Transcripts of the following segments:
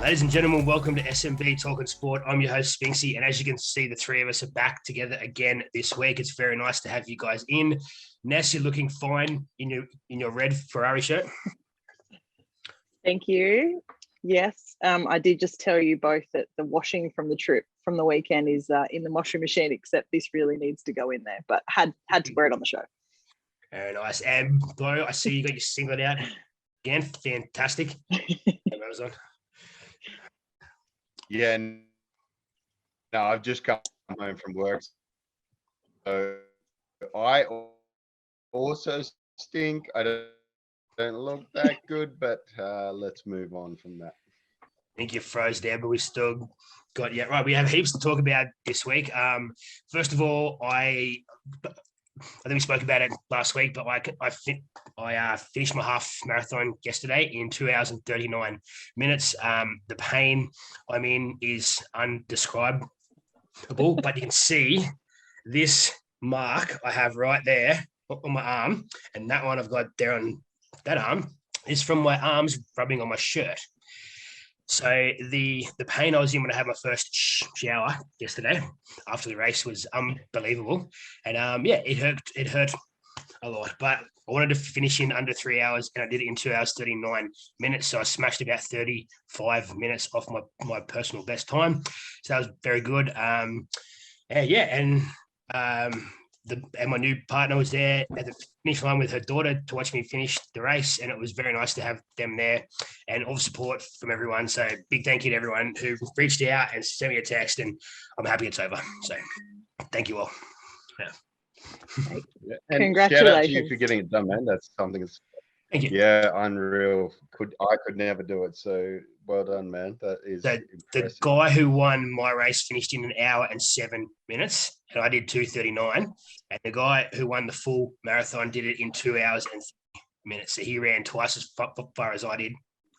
Ladies and gentlemen, welcome to SNB Talking Sport. I'm your host, Spinksy, and as you can see, the three of us are back together again this week. It's very nice to have you guys in. Ness, you're looking fine in your red Ferrari shirt. Thank you. Yes, I did just tell you both that the washing from the trip from the weekend is in the washing machine, except this really needs to go in there, but had to wear it on the show. Very nice. And Bo, I see you got your singlet out again. Fantastic. Amazon. Yeah, no, I've just come home from work, so I also stink. I don't look that good, but let's move on from that. I think you froze there, but we still got right. We have heaps to talk about this week. First of all, I think we spoke about it last week, but I finished my half marathon yesterday in 2 hours and 39 minutes. The pain I'm in is undescribable, but you can see this mark I have right there on my arm, and that one I've got there on that arm is from my arms rubbing on my shirt. So the pain I was in when I had my first shower yesterday after the race was unbelievable, and it hurt a lot. But I wanted to finish in under 3 hours, and I did it in 2 hours 39 minutes. So I smashed about 35 minutes off my personal best time. So that was very good. And my new partner was there at the finish line with her daughter to watch me finish the race, and it was very nice to have them there and all the support from everyone. So big thank you to everyone who reached out and sent me a text, and I'm happy it's over. So thank you all. Yeah. And Congratulations. shout out to you for getting it done, man. That's something that's unreal. I could never do it. So well done, man. That is the guy who won my race finished in 1 hour and 7 minutes, and I did 2:39. And the guy who won the full marathon did it in 2 hours and 30 minutes. So he ran twice as far as I did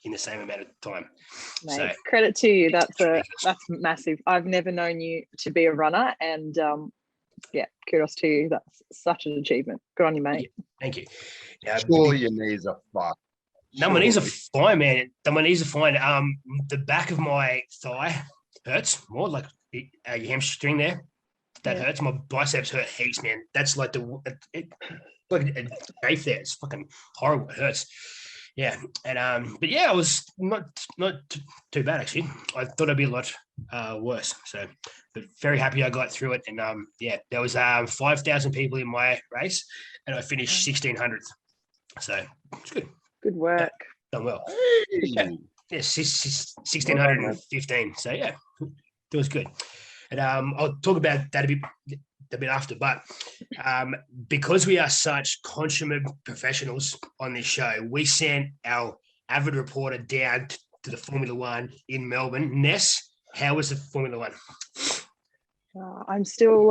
in the same amount of time. Mate, so credit to you. That's massive. I've never known you to be a runner, and kudos to you. That's such an achievement. Good on you, mate. Thank you. Surely your knees are fucked. No, my knees are fine, man. My knees are fine. The back of my thigh hurts more, like your hamstring there. That hurts. My biceps hurt heaps, man. That's like like a knife there. It's fucking horrible. It hurts. Yeah, and but I was not too bad actually. I thought I'd be a lot worse. So, but very happy I got through it. And there was 5,000 people in my race, and I finished 1,600th. So it's good. Good work. Done well. Hey. 1,615. So it was good. And I'll talk about that a bit after. But because we are such consummate professionals on this show, we sent our avid reporter down to the Formula One in Melbourne. Ness, how was the Formula One? I'm still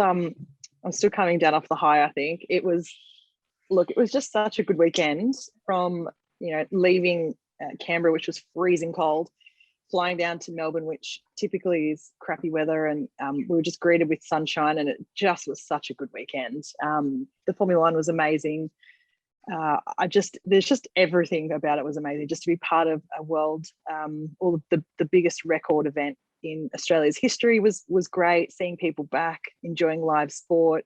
coming down off the high. I think it was just such a good weekend. From leaving Canberra, which was freezing cold, flying down to Melbourne, which typically is crappy weather, and we were just greeted with sunshine, and it just was such a good weekend. The Formula One was amazing. There's just everything about it was amazing. Just to be part of a world, all of the biggest record event in Australia's history was great. Seeing people back, enjoying live sport,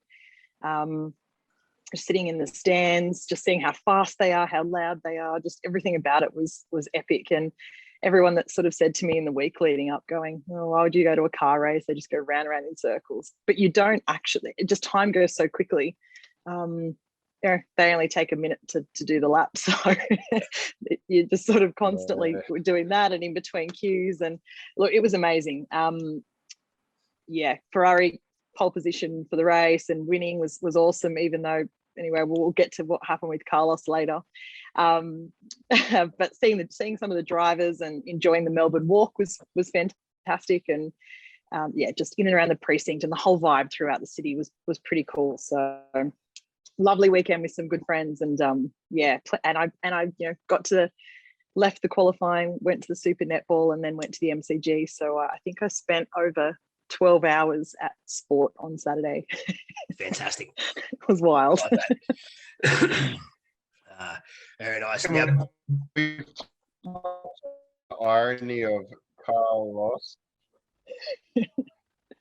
sitting in the stands, just seeing how fast they are, how loud they are, just everything about it was epic. And everyone that sort of said to me in the week leading up, going, "Oh, why would you go to a car race? They just go round and round in circles." But you don't actually. It just, time goes so quickly. They only take a minute to do the lap, so you're just sort of constantly doing that, and in between queues. And look, it was amazing. Ferrari pole position for the race and winning was awesome. Even though, anyway, we'll get to what happened with Carlos later. But seeing some of the drivers and enjoying the Melbourne walk was fantastic. And just in and around the precinct, and the whole vibe throughout the city was pretty cool. So lovely weekend with some good friends, and I got to left the qualifying, went to the Super Netball, and then went to the MCG. So I think I spent over 12 hours at sport on Saturday. Fantastic. It was wild. Very nice. Now, irony of Carlos. Did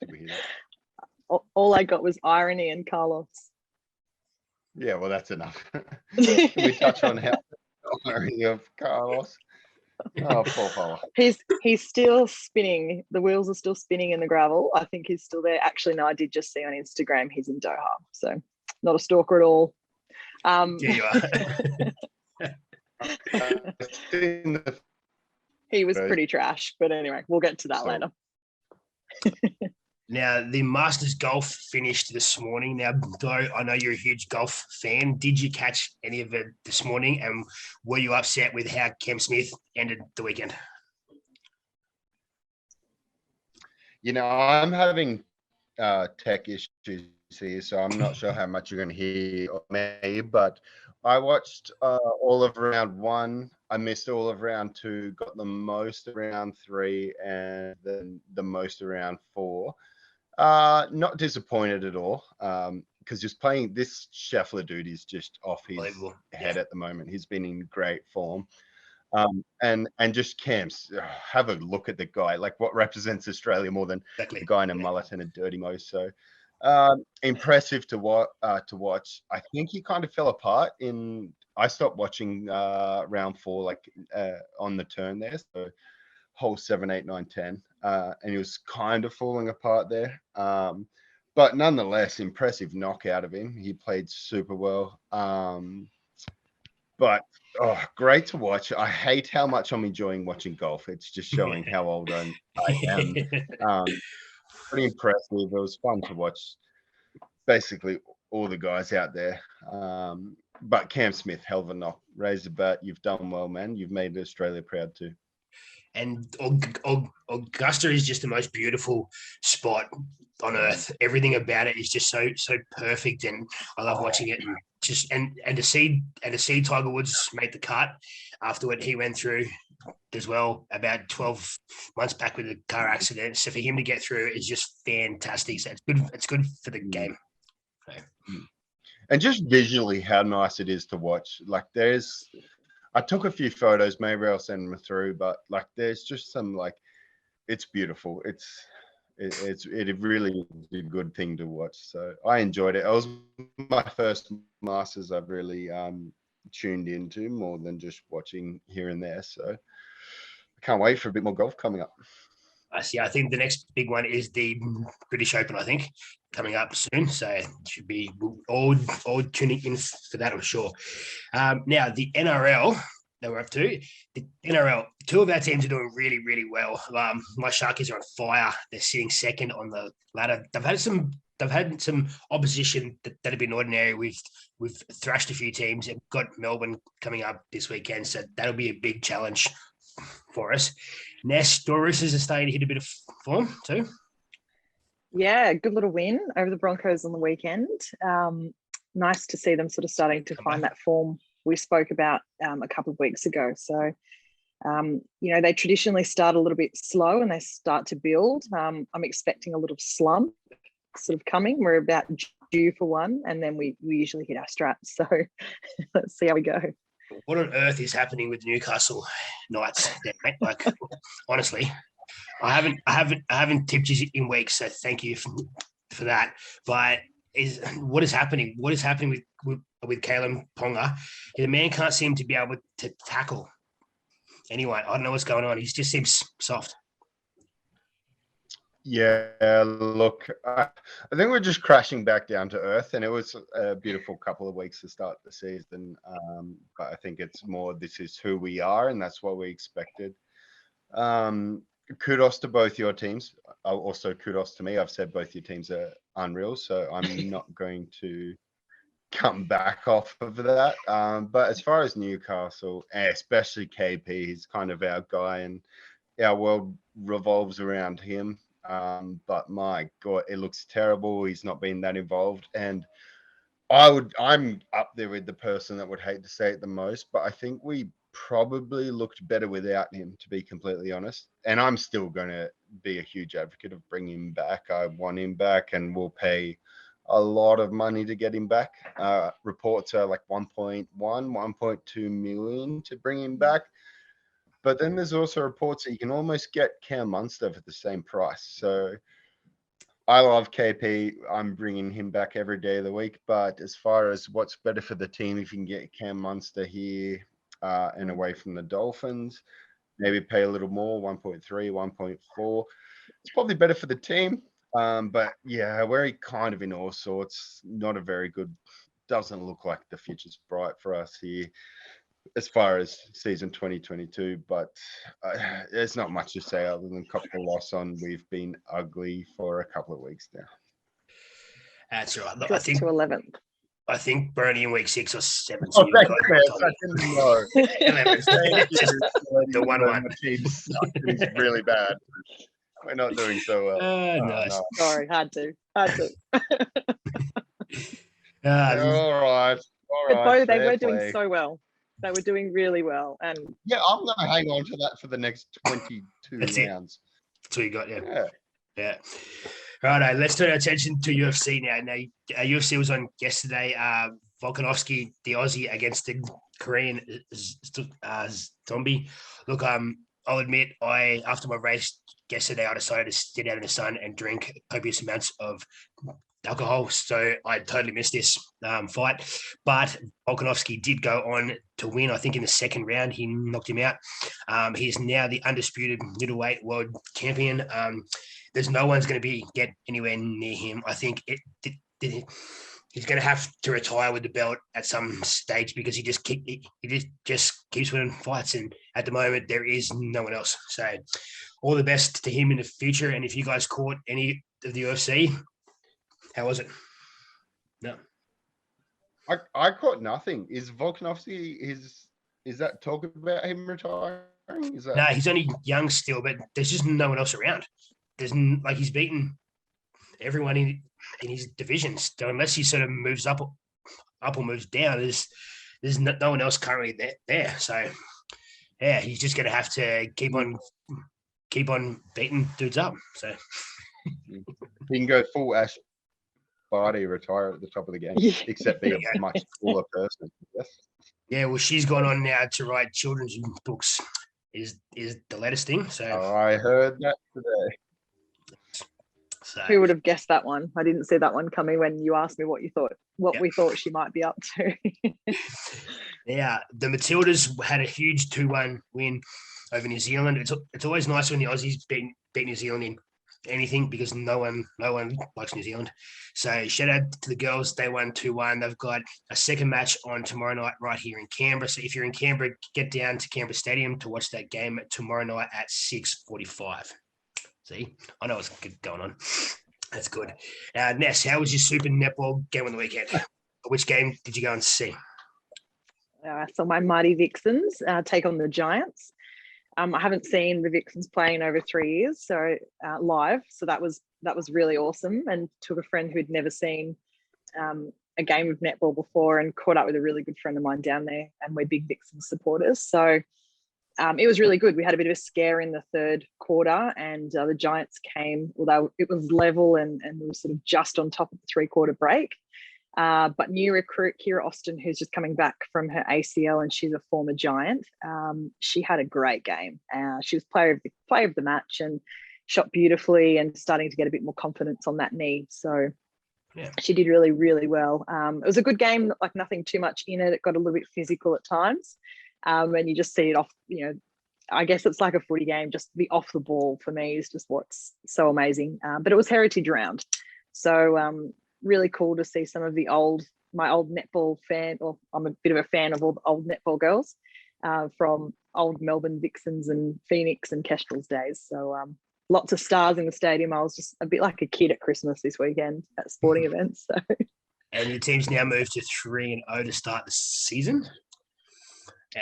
we hear that? All I got was irony and Carlos. Yeah, well, that's enough. Can we touch on how irony of Carlos? Oh, poor fella. He's still spinning. The wheels are still spinning in the gravel. I think he's still there. Actually, no, I did just see on Instagram he's in Doha. So not a stalker at all. There you are. He was pretty trash, but anyway, we'll get to that later. Now, the Masters Golf finished this morning. Now, though I know you're a huge golf fan, did you catch any of it this morning? And were you upset with how Cam Smith ended the weekend? You know, I'm having tech issues here, so I'm not sure how much you're going to hear of me, but I watched all of round 1. I missed all of round 2, got the most of round 3, and then the most around 4. Not disappointed at all, because just playing this Scheffler dude is just off his head at the moment. He's been in great form. And just Cam's, have a look at the guy, like what represents Australia more than the guy in a mullet and a dirty mo. So impressive to watch. I think he kind of fell apart I stopped watching round 4, like on the turn there. So hole 7, 8, 9, 10. And he was kind of falling apart there. But nonetheless, impressive knockout of him. He played super well. But great to watch. I hate how much I'm enjoying watching golf. It's just showing how old I am. Pretty impressive. It was fun to watch basically all the guys out there. But Cam Smith, hell of a knock. Raise the bat. You've done well, man. You've made Australia proud too. And Augusta is just the most beautiful spot on earth. Everything about it is just so perfect, and I love watching it. And just and to see Tiger Woods make the cut after what he went through as well about 12 months back with a car accident. So for him to get through is just fantastic. So it's good. It's good for the game. So. And just visually, how nice it is to watch. Like I took a few photos, maybe I'll send them through, but like there's just some it's beautiful. It really is a good thing to watch. So I enjoyed it. It was my first Masters I've really tuned into more than just watching here and there. So I can't wait for a bit more golf coming up. I see. I think the next big one is the British Open, I think, coming up soon. So it should be all tuning in for that, I'm sure. Now, the NRL that we're up to, the NRL, 2 of our teams are doing really, really well. My Sharkies are on fire. They're sitting second on the ladder. They've had some opposition that have been ordinary. We've thrashed a few teams and got Melbourne coming up this weekend. So that'll be a big challenge for us. Ness, Doris is starting to hit a bit of form too. Yeah, good little win over the Broncos on the weekend. Nice to see them sort of starting to find that form we spoke about a couple of weeks ago. So, they traditionally start a little bit slow and they start to build. I'm expecting a little slump sort of coming. We're about due for one, and then we usually hit our straps. So let's see how we go. What on earth is happening with Newcastle Knights, mate? Like, honestly, I haven't tipped you in weeks, so thank you for that. But what is happening? What is happening with Kalen Ponga? The man can't seem to be able to tackle anyone. I don't know what's going on. He just seems soft. Yeah, look, I think we're just crashing back down to earth, and it was a beautiful couple of weeks to start the season. But I think it's more, this is who we are, and that's what we expected. Kudos to both your teams. Also, kudos to me. I've said both your teams are unreal, so I'm not going to come back off of that. But as far as Newcastle, especially KP, he's kind of our guy, and our world revolves around him. But my God, it looks terrible. He's not been that involved. And I'm up there with the person that would hate to say it the most, but I think we probably looked better without him, to be completely honest. And I'm still going to be a huge advocate of bringing him back. I want him back, and we'll pay a lot of money to get him back. Reports are like 1.2 million to bring him back. But then there's also reports that you can almost get Cam Munster for the same price. So I love KP. I'm bringing him back every day of the week. But as far as what's better for the team, if you can get Cam Munster here and away from the Dolphins, maybe pay a little more, 1.3, 1.4. It's probably better for the team. But yeah, we're kind of in all sorts. Not a very good, doesn't look like the future's bright for us here as far as season 2022. But there's not much to say other than cop the loss on. We've been ugly for a couple of weeks now. That's right. Look, Dropped to 11th. I think Bernie in week 6 or 7. Oh, you've thanks, got Chris. Tommy. I didn't know. 11. Just The 1-1. My team sucks. It's really bad. We're not doing so well. Nice. No. Sorry, had to. All right. But both, they fair were doing play. so well. They were doing really well. And Yeah, I'm going to hang on to that for the next 22 That's it. rounds. That's what you got, Yeah. Yeah. Righto, let's turn our attention to UFC now. Now, UFC was on yesterday. Volkanovski, the Aussie, against the Korean Zombie. Look, I'll admit, after my race yesterday, I decided to sit out in the sun and drink copious amounts of alcohol. So I totally missed this fight. But Volkanovski did go on to win. I think in the second round, he knocked him out. He's now the undisputed middleweight world champion. There's no one's going to get anywhere near him. I think he's going to have to retire with the belt at some stage because he just keeps winning fights. And at the moment, there is no one else. So all the best to him in the future. And if you guys caught any of the UFC, how was it? No. I caught nothing. Is Volkanovski, is that talk about him retiring? No, he's only young still, but there's just no one else around. He's beaten everyone in his divisions. So unless he sort of moves up or moves down, there's no one else currently there. So yeah, he's just going to have to keep on beating dudes up. So he can go full Ash Barty, retire at the top of the game, except be a much cooler person. Yes. Yeah, well, she's gone on now to write children's books. Is the latest thing. So I heard that today. So, who would have guessed that one? I didn't see that one coming when you asked me what we thought she might be up to. Yeah, the Matildas had a huge 2-1 win over New Zealand. It's always nice when the Aussies beat New Zealand in anything because no one likes New Zealand. So shout out to the girls. They won 2-1. They've got a second match on tomorrow night right here in Canberra. So if you're in Canberra, get down to Canberra Stadium to watch that game tomorrow night at 6:45. See, I know what's going on. That's good. Ness, how was your Super Netball game on the weekend? Which game did you go and see? So my Mighty Vixens take on the Giants. I haven't seen the Vixens play in over 3 years, so live. So that was really awesome, and took a friend who'd never seen a game of netball before, and caught up with a really good friend of mine down there, and we're big Vixens supporters. So it was really good. We had a bit of a scare in the third quarter, and the Giants came, although it was level and we were sort of just on top of the 3-quarter break. But new recruit Kira Austin, who's just coming back from her ACL, and she's a former Giant. She had a great game. She was player of the match and shot beautifully and starting to get a bit more confidence on that knee. So yeah, she did really, really well. It was a good game, like nothing too much in it. It got a little bit physical at times. And you just see it off, I guess it's like a footy game, just the off the ball for me is just what's so amazing. But it was heritage round. So really cool to see some of my old netball fan, or I'm a bit of a fan of all the old netball girls from old Melbourne Vixens and Phoenix and Kestrel's days. So lots of stars in the stadium. I was just a bit like a kid at Christmas this weekend at sporting events. So. And your team's now moved to 3-0 to start the season.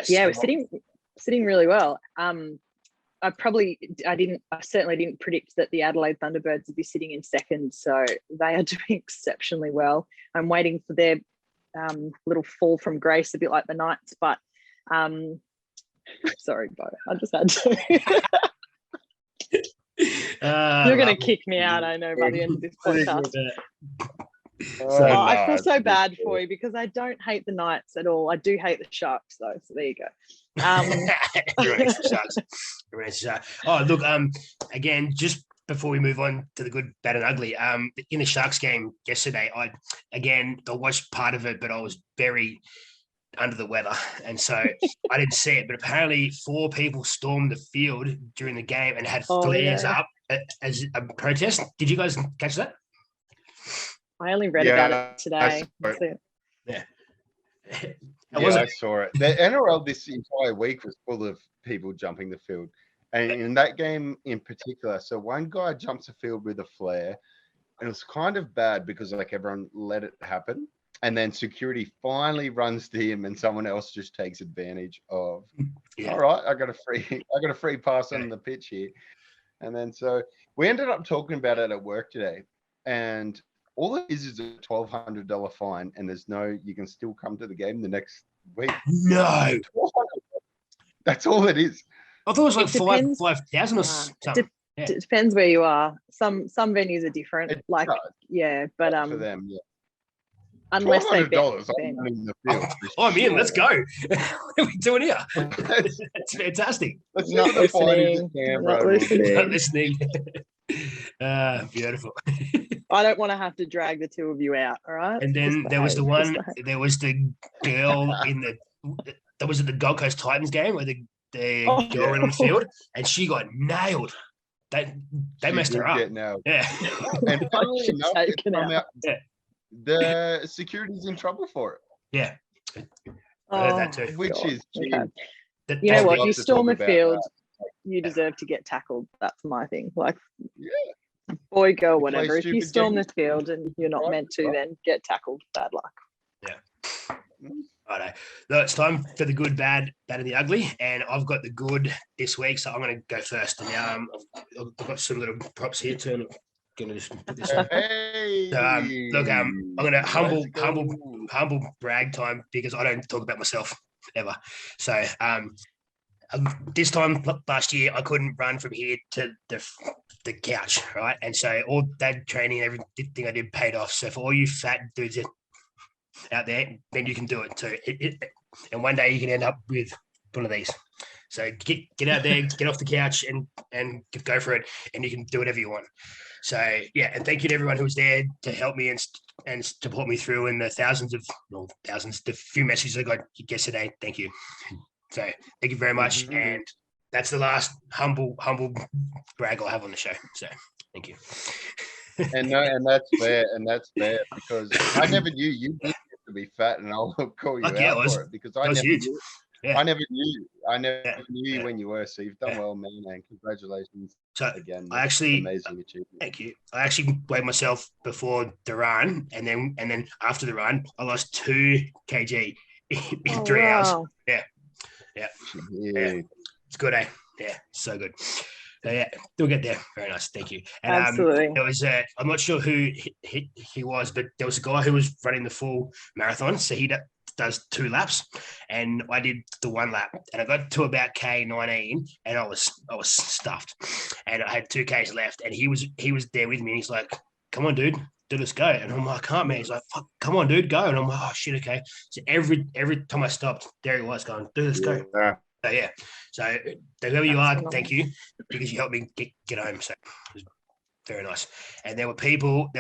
Yeah, we're sitting really well. I certainly didn't predict that the Adelaide Thunderbirds would be sitting in second, so they are doing exceptionally well. I'm waiting for their little fall from grace, a bit like the Knights, but sorry, Bo, I just had to. You're going to kick me out, I know, by the end of this podcast. So Oh, I feel no, so it's bad ridiculous. for you because I don't hate the Knights at all. I do hate the Sharks though. So there you go. Everyone hates the Sharks. Everyone hates the Sharks. Oh, look, again, just before we move on to the good, bad, and ugly, in the Sharks game yesterday, I watched part of it, but I was very under the weather, and so I didn't see it. But apparently, 4 people stormed the field during the game and had Oh, flares yeah. up as a protest. Did you guys catch that? I only read about it today. That's it. Yeah. I saw it. The NRL this entire week was full of people jumping the field. And in that game in particular, so one guy jumps the field with a flare, and it was kind of bad because like everyone let it happen. And then security finally runs to him and someone else just takes advantage of, all right, I got a free pass on the pitch here. And then so we ended up talking about it at work today. And all it is a $1,200 fine, and you can still come to the game the next week. No. That's all it is. I thought it was like It 5,000 or something. It depends where you are. Some venues are different. It like, does. yeah, but For them, yeah. unless they bet $1,200, the I'm venue. in the field. I'm in. Let's go. What are we doing here? That's fantastic. Let's see Not what the fine is listening. in Not Canberra. listening. Not listening. Beautiful. I don't want to have to drag the two of you out. All right. And then Just there was the behave, just one. behave. There was the girl in the. That was at the Gold Coast Titans game where the girl ran on the field and she got nailed. They messed her up. Now. Yeah. And funnily She's enough, taken out. the security's in trouble for it, Yeah. I heard that too. which God. is cheap. Okay. That- You know I'd what? love You to storm talk a about field, that. you deserve to get tackled. That's my thing. Like, Yeah. boy, girl, You play whatever. If you stupid storm games, the field and you're not right, meant to, right. then get tackled. Bad luck. Righto. No, it's time for the good, bad, and the ugly. And I've got the good this week, so I'm going to go first. And I've got some little props here too. I'm going to just put this on. Hey, So, look, I'm going to let's go. humble brag time because I don't talk about myself ever. So this time last year, I couldn't run from here to the couch, right? And so all that training, everything I did paid off. So for all you fat dudes out there, then you can do it too. And one day you can end up with one of these. So get out there, get off the couch, and go for it, and you can do whatever you want. So yeah, and thank you to everyone who was there to help me and support me through, and the the few messages I got yesterday. Thank you. So thank you very much, and that's the last humble brag I'll have on the show. So thank you. And that's fair, because I never knew you did get to be fat, and I'll call you out for it because I never huge. knew. Yeah. I never knew you when you were. So you've done well, man, and congratulations So again. I actually amazing achievement. Thank you. I actually weighed myself before the run, and then after the run, I lost 2 kg in 3 hours. Yeah. It's good, eh? Yeah, so good. So yeah, we'll get there. Very nice, thank you. And Absolutely. there was I'm not sure who he was, but there was a guy who was running the full marathon. So he does 2 laps, and I did the 1 lap, and I got to about K19, and I was stuffed, and I had 2 Ks left, and he was there with me, and he's like, "Come on, dude, let's go." And I'm like, "Can't, man." He's like, "Fuck, come on, dude, go." And I'm like, "Oh shit, okay." So every time I stopped, there he was going, "Dude, let's go." So yeah, so whoever you are, thank you, because you helped me get home. So it was very nice. And there were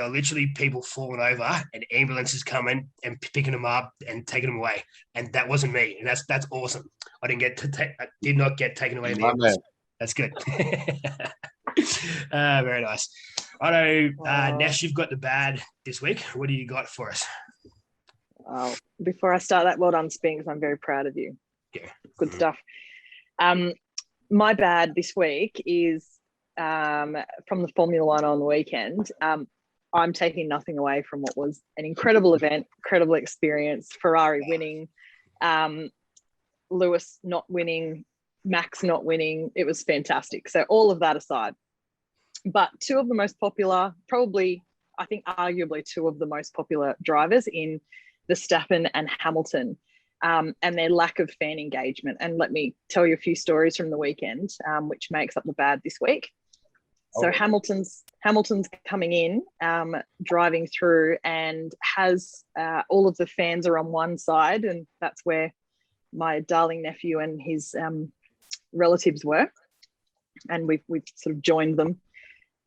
literally people falling over, and ambulances coming and picking them up and taking them away. And that wasn't me, and that's awesome. I did not get taken away in the ambulance. That's good. Very nice. I know, Nash, you've got the bad this week. What do you got for us? Before I start that, well done, Spinks. I'm very proud of you. Yeah. Good stuff. My bad this week is from the Formula One on the weekend. I'm taking nothing away from what was an incredible event, incredible experience. Ferrari winning, Lewis not winning, Max not winning. It was fantastic. So all of that aside, but 2 of the most popular, probably, I think arguably 2 of the most popular drivers in Verstappen and Hamilton, and their lack of fan engagement. And let me tell you a few stories from the weekend, which makes up the bad this week. So Oh. Hamilton's coming in, driving through, and has all of the fans are on one side, and that's where my darling nephew and his relatives were, and we've sort of joined them.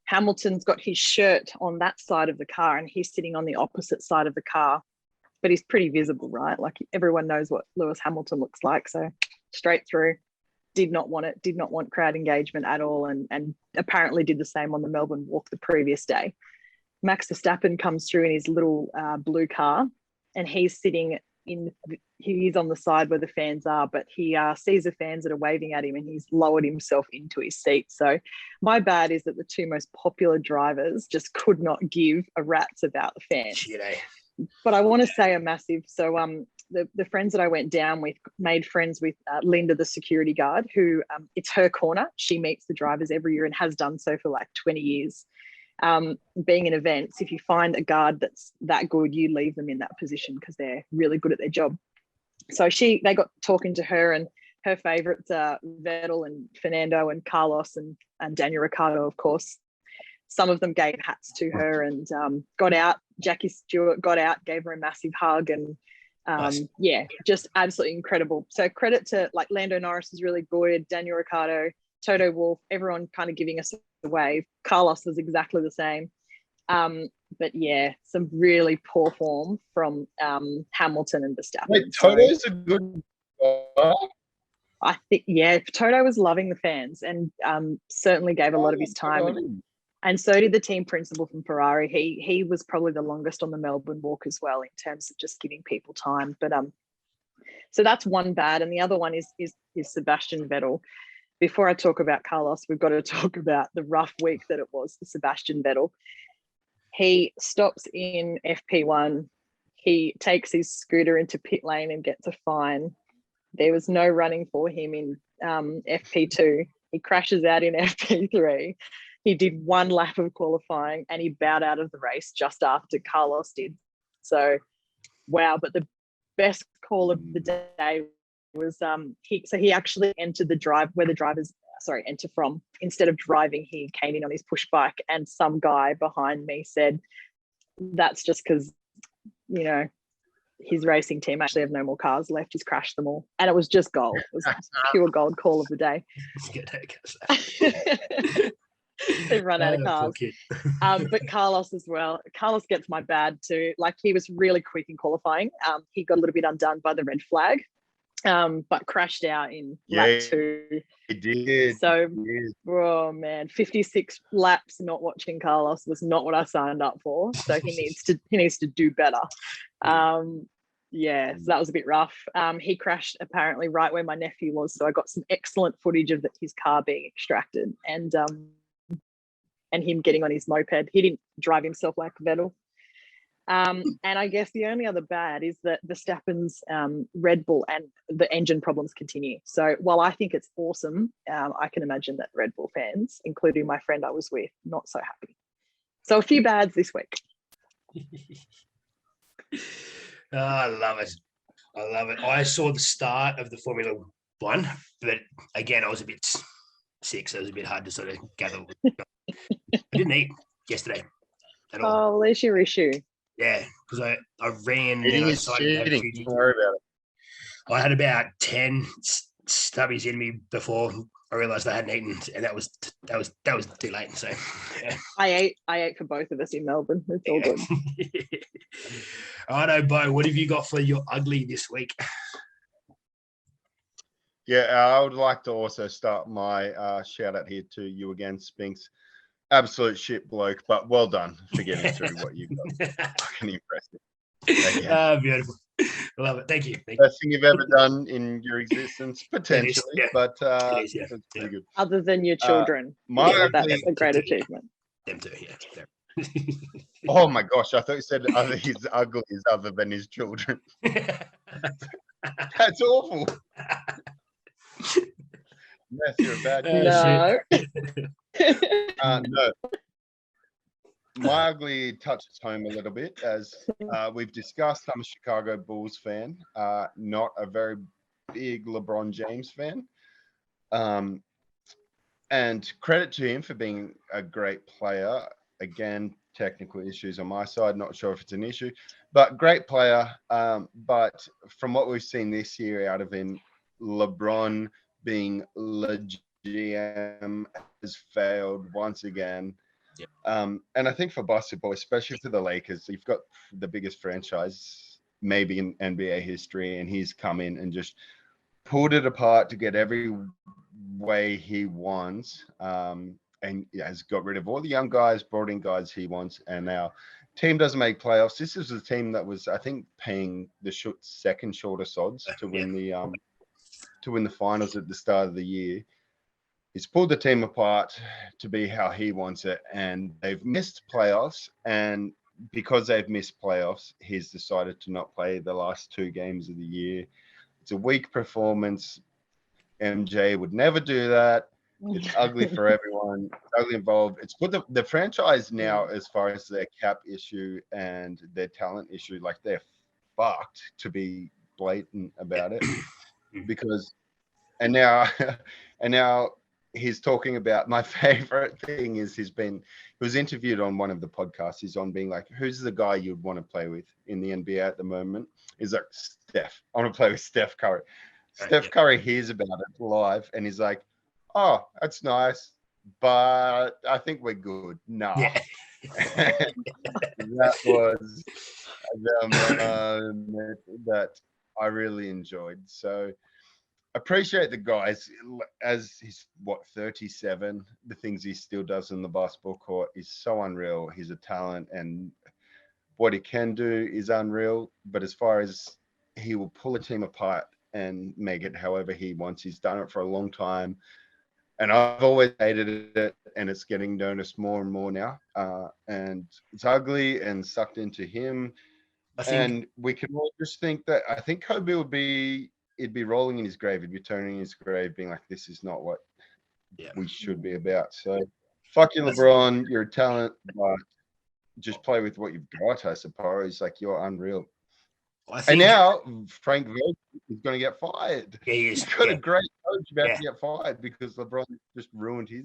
Hamilton's got his shirt on that side of the car, and he's sitting on the opposite side of the car, but he's pretty visible, right? Like everyone knows what Lewis Hamilton looks like, so straight through. Did not want crowd engagement at all, and apparently did the same on the Melbourne Walk the previous day. Max Verstappen comes through in his little blue car, and he's on the side where the fans are, but he sees the fans that are waving at him, and he's lowered himself into his seat. So my bad is that the two most popular drivers just could not give a rat's about the fans. Shit, eh? But I want to say a massive, so the friends that I went down with made friends with Linda, the security guard, who it's her corner. She meets the drivers every year and has done so for like 20 years. Being in events, if you find a guard that's that good, you leave them in that position because they're really good at their job. So they got talking to her, and her favourites are Vettel and Fernando and Carlos and Daniel Ricciardo, of course. Some of them gave hats to her and got out. Jackie Stewart got out, gave her a massive hug, and Nice. yeah, just absolutely incredible. So credit to like Lando Norris is really good, Daniel Ricciardo, Toto Wolff, everyone kind of giving us a wave. Carlos was exactly the same. But yeah, some really poor form from Hamilton and Verstappen. Wait, Toto's a good guy? I think, yeah, Toto was loving the fans and certainly gave a lot of his time. And so did the team principal from Ferrari. He was probably the longest on the Melbourne Walk as well in terms of just giving people time. But so that's one bad, and the other one is Sebastian Vettel. Before I talk about Carlos, we've got to talk about the rough week that it was for Sebastian Vettel. He stops in FP1. He takes his scooter into pit lane and gets a fine. There was no running for him in FP2. He crashes out in FP3. He did one lap of qualifying and he bowed out of the race just after Carlos did. So, wow. But the best call of the day was he actually entered the drive where the drivers, enter from. Instead of driving, he came in on his push bike, and some guy behind me said, that's just because, his racing team actually have no more cars left. He's crashed them all. And it was just gold. It was pure gold call of the day. They've run out of cars. But Carlos as well. Carlos gets my bad too. Like, he was really quick in qualifying. He got a little bit undone by the red flag, but crashed out in lap 2. He did. So, oh man, 56 laps not watching Carlos was not what I signed up for. So he needs to do better. Yeah, so that was a bit rough. He crashed apparently right where my nephew was. So I got some excellent footage of his car being extracted and him getting on his moped. He didn't drive himself like Vettel. And I guess the only other bad is that Verstappen's Red Bull and the engine problems continue. So while I think it's awesome, I can imagine that Red Bull fans, including my friend I was with, not so happy. So a few bads this week. Oh, I love it. I saw the start of the Formula One, but again, I was a bit sick, so it was a bit hard to sort of gather. I didn't eat yesterday at all. Oh, there's your issue. Yeah, because I ran. Eating is cheating. Don't worry about it. I had about 10 stubbies in me before I realised I hadn't eaten, and that was too late. So yeah. I ate for both of us in Melbourne. It's all good. I know, Bo. What have you got for your ugly this week? Yeah, I would like to also start my shout out here to you again, Spinks. Absolute shit bloke, but well done for getting through what you've got. Fucking impressive. Oh, beautiful. Love it. Thank you. Best thing you've ever done in your existence, potentially, but it's pretty good. Other than your children. That's a great achievement. Them too, yeah. Oh my gosh, I thought you said his ugly is other than his children. That's awful. Yes, you're a bad No. No. My ugly touches home a little bit, as we've discussed. I'm a Chicago Bulls fan, not a very big LeBron James fan. and credit to him for being a great player. Again, technical issues on my side. Not sure if it's an issue, but great player. But from what we've seen this year out of him, LeBron being GM has failed once again. Yep. And I think for basketball, especially for the Lakers, you've got the biggest franchise maybe in NBA history, and he's come in and just pulled it apart to get every way he wants, and has got rid of all the young guys, brought in guys he wants, and now team doesn't make playoffs. This is a team that was, I think, paying the second shortest odds to win the finals at the start of the year. He's pulled the team apart to be how he wants it, and they've missed playoffs. And because they've missed playoffs, he's decided to not play the last 2 games of the year. It's a weak performance. MJ would never do that. It's ugly for everyone. It's ugly involved. It's put the franchise now, as far as their cap issue and their talent issue, like they're fucked, to be blatant about it. Because and now he's talking about, my favorite thing is he was interviewed on one of the podcasts. He's on being like, who's the guy you'd want to play with in the NBA at the moment? He's like, Steph. I want to play with Steph Curry. Steph Curry hears about it live and he's like, oh, that's nice, but I think we're good. Nah. Yeah. That was the moment that I really enjoyed. So appreciate the guys. As he's 37, the things he still does in the basketball court is so unreal. He's a talent, and what he can do is unreal. But as far as he will pull a team apart and make it however he wants, he's done it for a long time. And I've always hated it, and it's getting noticed more and more now. And it's ugly and sucked into him. And we can all just think that, I think Kobe he'd be rolling in his grave. He'd be turning in his grave, being like, this is not what we should be about. So fuck you, LeBron. You're a talent, but just play with what you've got, I suppose. Like, you're unreal. And now Frank Vogel is going to get fired. Yeah, he is. He's got a great coach about to get fired because LeBron just ruined his.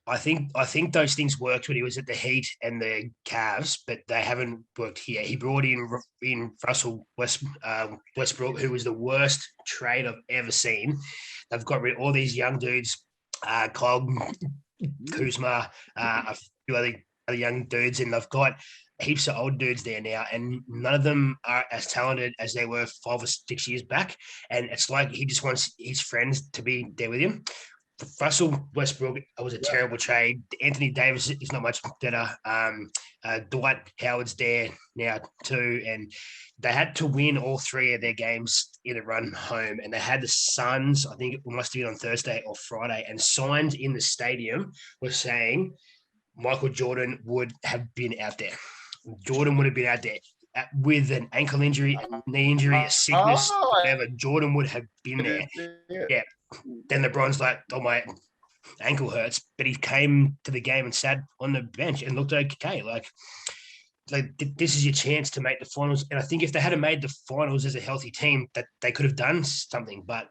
I think those things worked when he was at the Heat and the Cavs, but they haven't worked here. He brought in Russell Westbrook, who was the worst trade I've ever seen. They've got rid of all these young dudes, Kyle Kuzma, a few other young dudes, and they've got heaps of old dudes there now, and none of them are as talented as they were 5 or 6 years back. And it's like he just wants his friends to be there with him. Russell Westbrook was a terrible trade. Anthony Davis is not much better. Dwight Howard's there now too, and they had to win all 3 of their games in a run home. And they had the Suns, I think it must have been on Thursday or Friday, and signs in the stadium were saying Michael Jordan would have been out there. Jordan would have been out there with an ankle injury, a knee injury, a sickness, whatever. Jordan would have been there. Yeah. Then LeBron's like, oh, my ankle hurts. But he came to the game and sat on the bench and looked okay. Like this is your chance to make the finals. And I think if they had made the finals as a healthy team, that they could have done something. But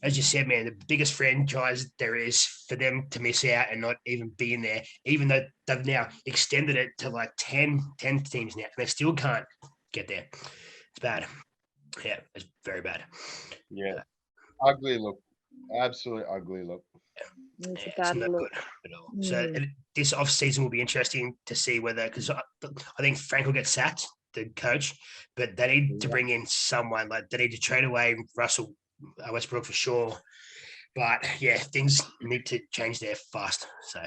as you said, man, the biggest franchise there is, for them to miss out and not even be in there, even though they've now extended it to like 10 teams now, and they still can't get there. It's bad. Yeah, it's very bad. Yeah. Ugly look. Absolutely ugly look. It's a bad look. At all. So this off-season will be interesting to see whether, because I think Frank will get sacked, the coach, but they need to bring in someone. Like, they need to trade away Russell Westbrook for sure. But yeah, things need to change there fast. So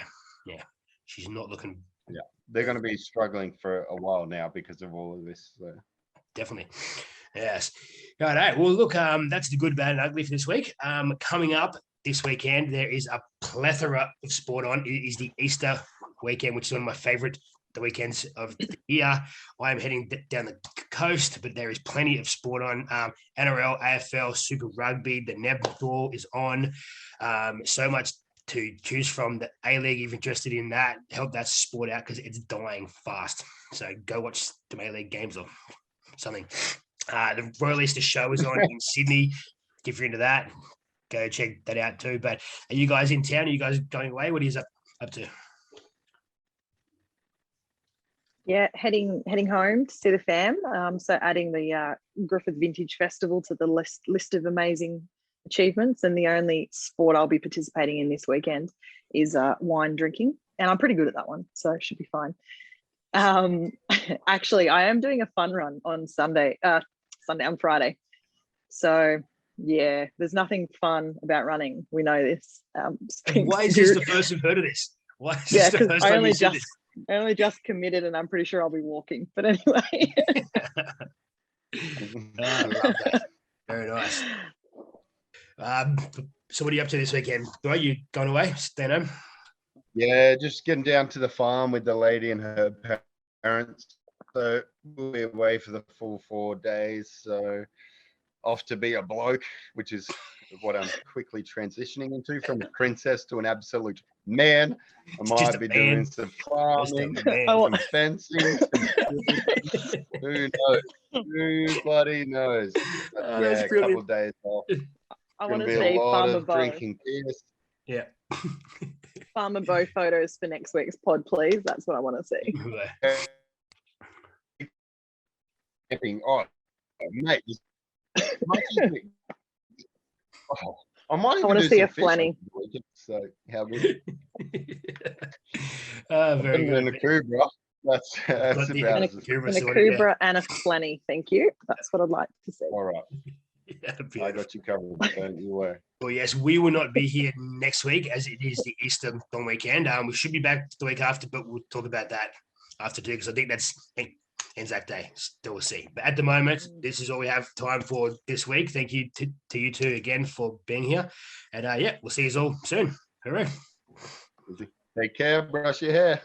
yeah, she's not looking. Yeah, they're going to be struggling for a while now because of all of this. So. Definitely. Yes. All right. Well, look, that's the good, bad, and ugly for this week. Coming up this weekend, there is a plethora of sport on. It is the Easter weekend, which is one of my favorite weekends of the year. I am heading down the coast, but there is plenty of sport on. NRL, AFL, Super Rugby, the netball is on. So much to choose from. The A-League, if you're interested in that, help that sport out because it's dying fast. So go watch the A-League games or something. The Royal Easter Show is on in Sydney. If you're into that, go check that out too. But are you guys in town? Are you guys going away? What are you up to? Yeah, heading home to see the fam. So adding the Griffith Vintage Festival to the list of amazing achievements. And the only sport I'll be participating in this weekend is wine drinking. And I'm pretty good at that one, so it should be fine. Actually, I am doing a fun run on Friday. So yeah, there's nothing fun about running. We know this. Why is this the first I've heard of this? Why is this the first time you said this? I only just committed, and I'm pretty sure I'll be walking. But anyway. I love that. Very nice. So what are you up to this weekend? Are you going away? Staying home? Yeah, just getting down to the farm with the lady and her parents. So we'll be away for the full 4 days. So off to be a bloke, which is what I'm quickly transitioning into, from a princess to an absolute man. I might be doing some farming, some fencing. Who knows? Who bloody knows? But yeah, a couple of days off. I want to see see a lot Farmer of Bo. drinking beers. Yeah. Farmer Bo photos for next week's pod, please. That's what I want to see. Oh, mate. I want to see a flanny. So how good? Very good. And a Cobra. That's about a Cobra and a flanny. Thank you. That's what I'd like to see. All right. I got you covered. Don't you worry. Well, yes, we will not be here next week as it is the Easter long weekend. We should be back the week after, but we'll talk about that after too, because I think that's Anzac Day. Still we'll see. But at the moment, this is all we have time for this week. Thank you to you two again for being here. And yeah, we'll see you all soon. Hooray. Take care. Brush your hair.